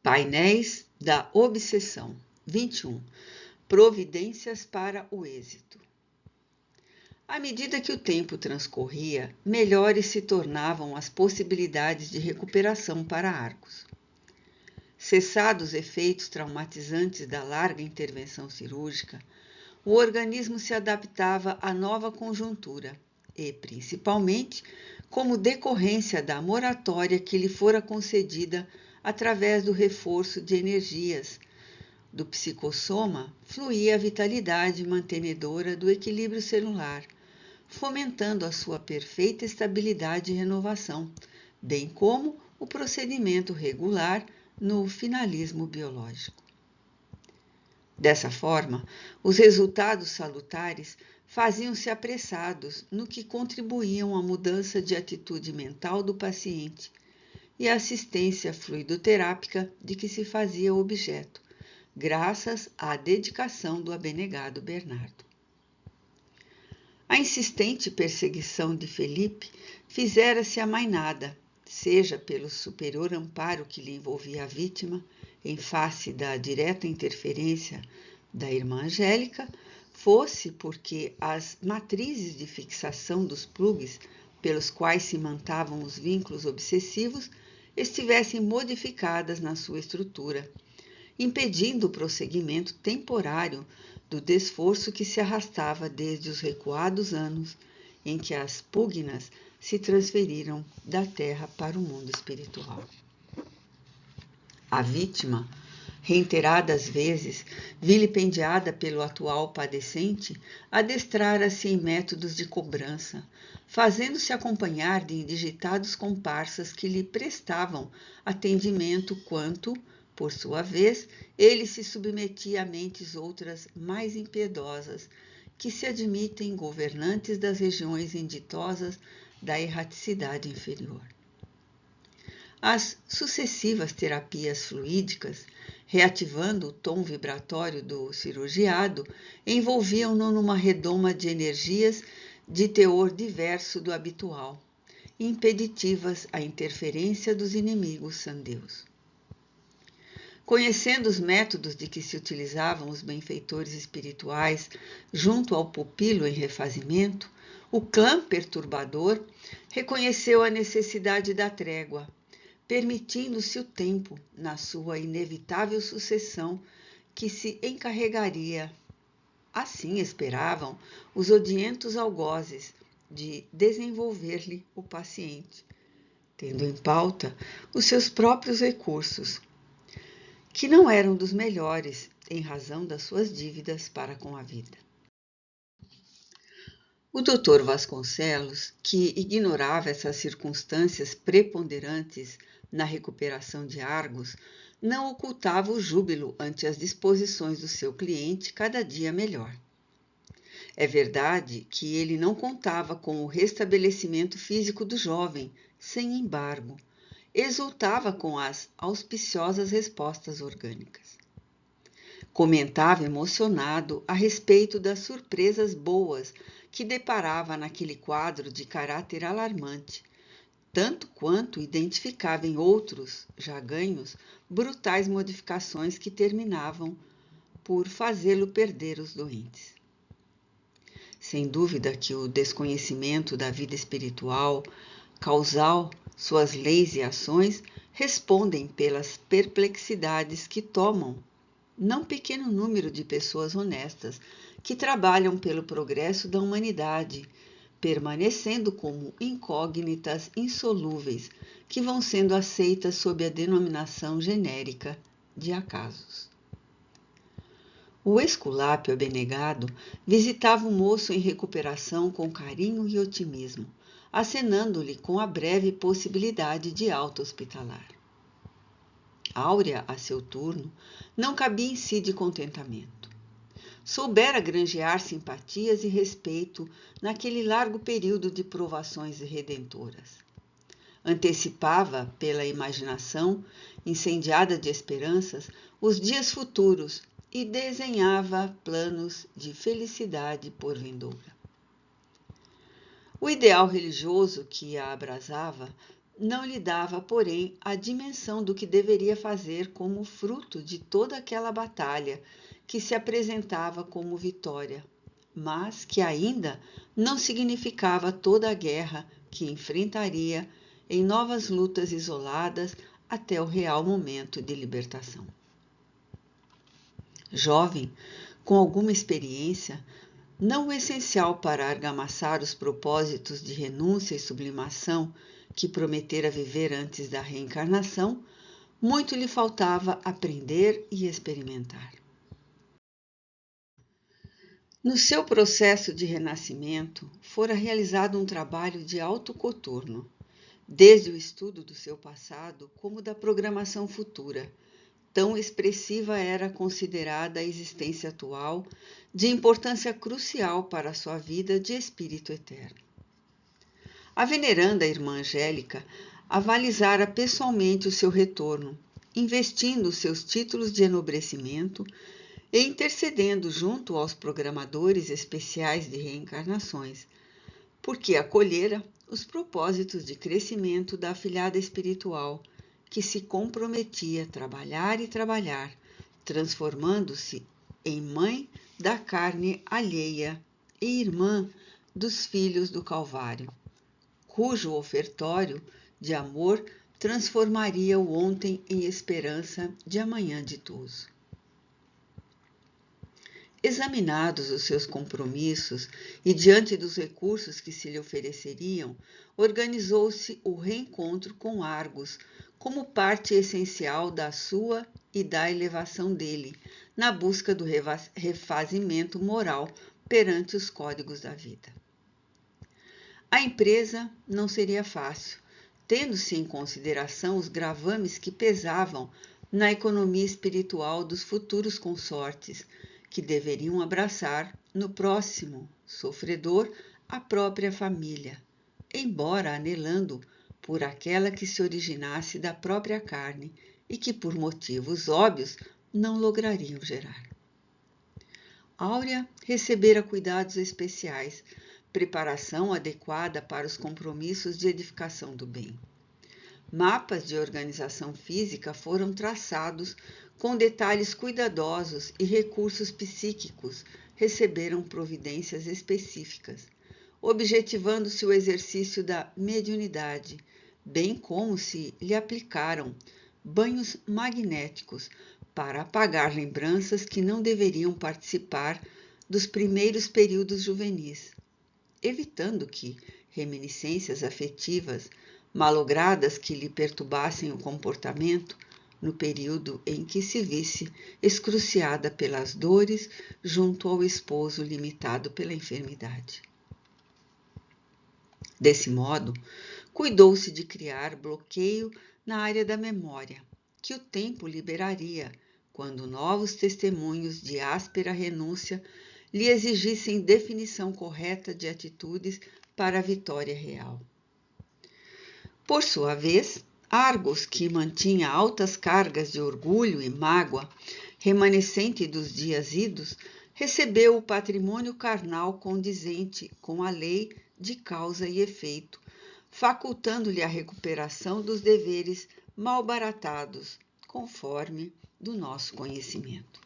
Painéis da obsessão. 21. Providências para o êxito. À medida que o tempo transcorria, melhores se tornavam as possibilidades de recuperação para Argos. Cessados os efeitos traumatizantes da larga intervenção cirúrgica, o organismo se adaptava à nova conjuntura e, principalmente, como decorrência da moratória que lhe fora concedida através do reforço de energias do psicossoma, fluía a vitalidade mantenedora do equilíbrio celular, fomentando a sua perfeita estabilidade e renovação, bem como o procedimento regular no finalismo biológico. Dessa forma, os resultados salutares faziam-se apressados, no que contribuíam à mudança de atitude mental do paciente e à assistência fluidoterápica de que se fazia objeto, graças à dedicação do abnegado Bernardo. A insistente perseguição de Felipe fizera-se amainada, seja pelo superior amparo que lhe envolvia a vítima, em face da direta interferência da irmã Angélica, fosse porque as matrizes de fixação dos plugs pelos quais se mantavam os vínculos obsessivos estivessem modificadas na sua estrutura, impedindo o prosseguimento temporário do desforço que se arrastava desde os recuados anos em que as pugnas se transferiram da terra para o mundo espiritual. A vítima, reiteradas vezes, vilipendiada pelo atual padecente, adestrara-se em métodos de cobrança, fazendo-se acompanhar de indigitados comparsas que lhe prestavam atendimento quanto, por sua vez, ele se submetia a mentes outras mais impiedosas, que se admitem governantes das regiões inditosas da erraticidade inferior. As sucessivas terapias fluídicas, reativando o tom vibratório do cirurgiado, envolviam-no numa redoma de energias de teor diverso do habitual, impeditivas à interferência dos inimigos sandeus. Conhecendo os métodos de que se utilizavam os benfeitores espirituais junto ao pupilo em refazimento, o clã perturbador reconheceu a necessidade da trégua, permitindo-se o tempo, na sua inevitável sucessão, que se encarregaria, assim esperavam os odientos algozes, de desenvolver-lhe o paciente, tendo em pauta os seus próprios recursos, que não eram dos melhores em razão das suas dívidas para com a vida. O Dr. Vasconcelos, que ignorava essas circunstâncias preponderantes na recuperação de Argos, não ocultava o júbilo ante as disposições do seu cliente cada dia melhor. É verdade que ele não contava com o restabelecimento físico do jovem, sem embargo, exultava com as auspiciosas respostas orgânicas. Comentava emocionado a respeito das surpresas boas que deparava naquele quadro de caráter alarmante, tanto quanto identificava em outros, já ganhos, brutais modificações que terminavam por fazê-lo perder os doentes. Sem dúvida que o desconhecimento da vida espiritual, causal, suas leis e ações, respondem pelas perplexidades que tomam não pequeno número de pessoas honestas que trabalham pelo progresso da humanidade, permanecendo como incógnitas insolúveis que vão sendo aceitas sob a denominação genérica de acasos. O Esculápio abnegado visitava o moço em recuperação com carinho e otimismo, acenando-lhe com a breve possibilidade de alta hospitalar. Áurea, a seu turno, não cabia em si de contentamento. Soubera granjear simpatias e respeito naquele largo período de provações redentoras. Antecipava, pela imaginação, incendiada de esperanças, os dias futuros e desenhava planos de felicidade por vindoura. O ideal religioso que a abrasava não lhe dava, porém, a dimensão do que deveria fazer como fruto de toda aquela batalha que se apresentava como vitória, mas que ainda não significava toda a guerra que enfrentaria em novas lutas isoladas até o real momento de libertação. Jovem, com alguma experiência, não o essencial para argamassar os propósitos de renúncia e sublimação que prometera viver antes da reencarnação, muito lhe faltava aprender e experimentar. No seu processo de renascimento, fora realizado um trabalho de autocoturno, desde o estudo do seu passado como da programação futura. Tão expressiva era considerada a existência atual, de importância crucial para a sua vida de espírito eterno. A veneranda irmã Angélica avalizara pessoalmente o seu retorno, investindo seus títulos de enobrecimento e intercedendo junto aos programadores especiais de reencarnações, porque acolhera os propósitos de crescimento da afilhada espiritual, que se comprometia a trabalhar e trabalhar, transformando-se em mãe da carne alheia e irmã dos filhos do Calvário, cujo ofertório de amor transformaria o ontem em esperança de amanhã ditoso. Examinados os seus compromissos e diante dos recursos que se lhe ofereceriam, organizou-se o reencontro com Argos como parte essencial da sua e da elevação dele, na busca do refazimento moral perante os códigos da vida. A empresa não seria fácil, tendo-se em consideração os gravames que pesavam na economia espiritual dos futuros consortes, que deveriam abraçar no próximo sofredor a própria família, embora anelando por aquela que se originasse da própria carne e que, por motivos óbvios, não lograriam gerar. Áurea recebera cuidados especiais, preparação adequada para os compromissos de edificação do bem. Mapas de organização física foram traçados com detalhes cuidadosos e recursos psíquicos receberam providências específicas, objetivando-se o exercício da mediunidade, bem como se lhe aplicaram banhos magnéticos para apagar lembranças que não deveriam participar dos primeiros períodos juvenis, evitando que reminiscências afetivas malogradas que lhe perturbassem o comportamento no período em que se visse excruciada pelas dores junto ao esposo limitado pela enfermidade. Desse modo, cuidou-se de criar bloqueio na área da memória, que o tempo liberaria quando novos testemunhos de áspera renúncia lhe exigissem definição correta de atitudes para a vitória real. Por sua vez, Argos, que mantinha altas cargas de orgulho e mágoa, remanescente dos dias idos, recebeu o patrimônio carnal condizente com a lei de causa e efeito, facultando-lhe a recuperação dos deveres malbaratados, conforme do nosso conhecimento.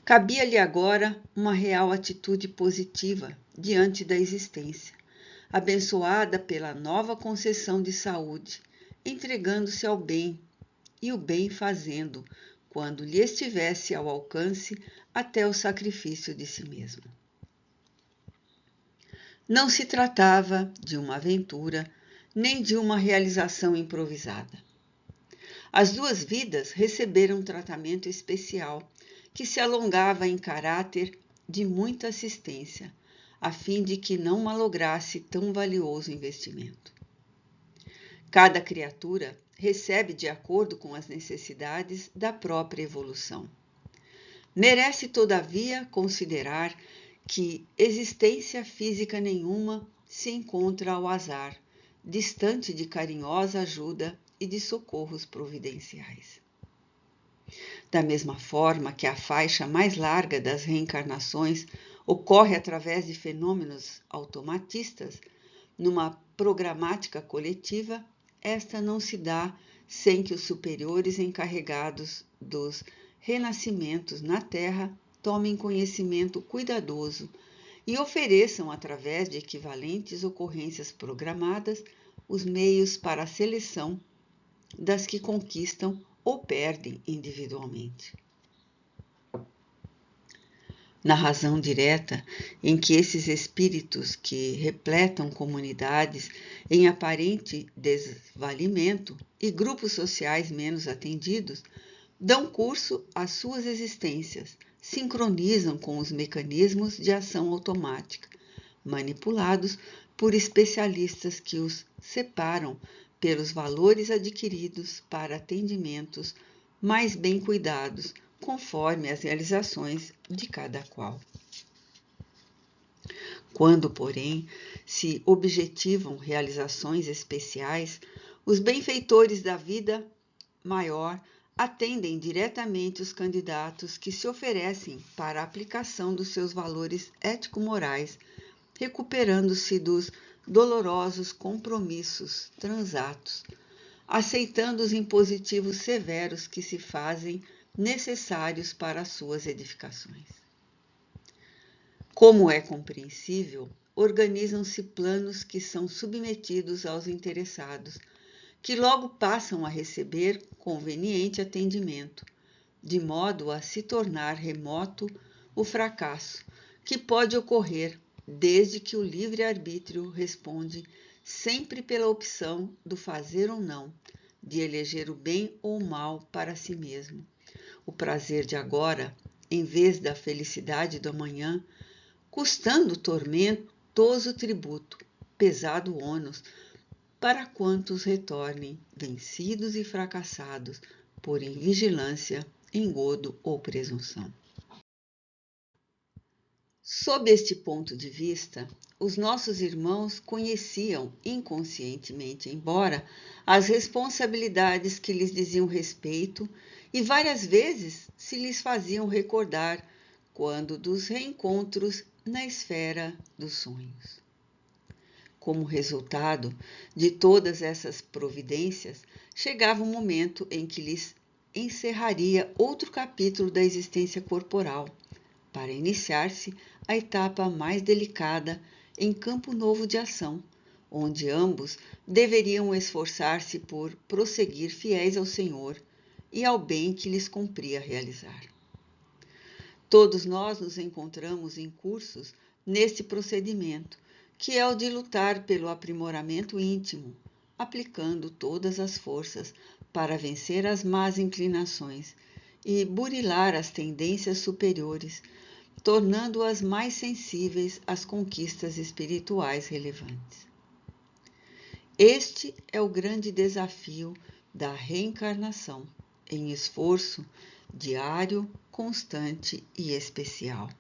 Cabia-lhe agora uma real atitude positiva diante da existência, abençoada pela nova concessão de saúde, entregando-se ao bem e o bem fazendo, quando lhe estivesse ao alcance até o sacrifício de si mesmo. Não se tratava de uma aventura, nem de uma realização improvisada. As duas vidas receberam um tratamento especial, que se alongava em caráter de muita assistência, a fim de que não malograsse tão valioso investimento. Cada criatura recebe de acordo com as necessidades da própria evolução. Merece, todavia, considerar que existência física nenhuma se encontra ao azar, distante de carinhosa ajuda e de socorros providenciais. Da mesma forma que a faixa mais larga das reencarnações ocorre através de fenômenos automatistas, Numa programática coletiva, esta não se dá sem que os superiores encarregados dos renascimentos na Terra tomem conhecimento cuidadoso e ofereçam, através de equivalentes ocorrências programadas, os meios para a seleção das que conquistam ou perdem individualmente. Na razão direta em que esses espíritos que repletam comunidades em aparente desvalimento e grupos sociais menos atendidos dão curso às suas existências, sincronizam com os mecanismos de ação automática, manipulados por especialistas que os separam pelos valores adquiridos para atendimentos mais bem cuidados, conforme as realizações de cada qual. Quando, porém, se objetivam realizações especiais, os benfeitores da vida maior atendem diretamente os candidatos que se oferecem para a aplicação dos seus valores ético-morais, recuperando-se dos dolorosos compromissos transatos, aceitando os impositivos severos que se fazem necessários para as suas edificações. Como é compreensível, organizam-se planos que são submetidos aos interessados, que logo passam a receber conveniente atendimento, de modo a se tornar remoto o fracasso, que pode ocorrer desde que o livre-arbítrio responde sempre pela opção do fazer ou não, de eleger o bem ou o mal para si mesmo. O prazer de agora, em vez da felicidade do amanhã, custando tormentoso tributo, pesado ônus, para quantos retornem vencidos e fracassados por invigilância, engodo ou presunção. Sob este ponto de vista, os nossos irmãos conheciam inconscientemente, embora, as responsabilidades que lhes diziam respeito e várias vezes se lhes faziam recordar quando dos reencontros na esfera dos sonhos. Como resultado de todas essas providências, chegava um momento em que lhes encerraria outro capítulo da existência corporal, para iniciar-se a etapa mais delicada em campo novo de ação, onde ambos deveriam esforçar-se por prosseguir fiéis ao Senhor e ao bem que lhes cumpria realizar. Todos nós nos encontramos incursos neste procedimento, que é o de lutar pelo aprimoramento íntimo, aplicando todas as forças para vencer as más inclinações e burilar as tendências superiores, tornando-as mais sensíveis às conquistas espirituais relevantes. Este é o grande desafio da reencarnação, em esforço diário, constante e especial.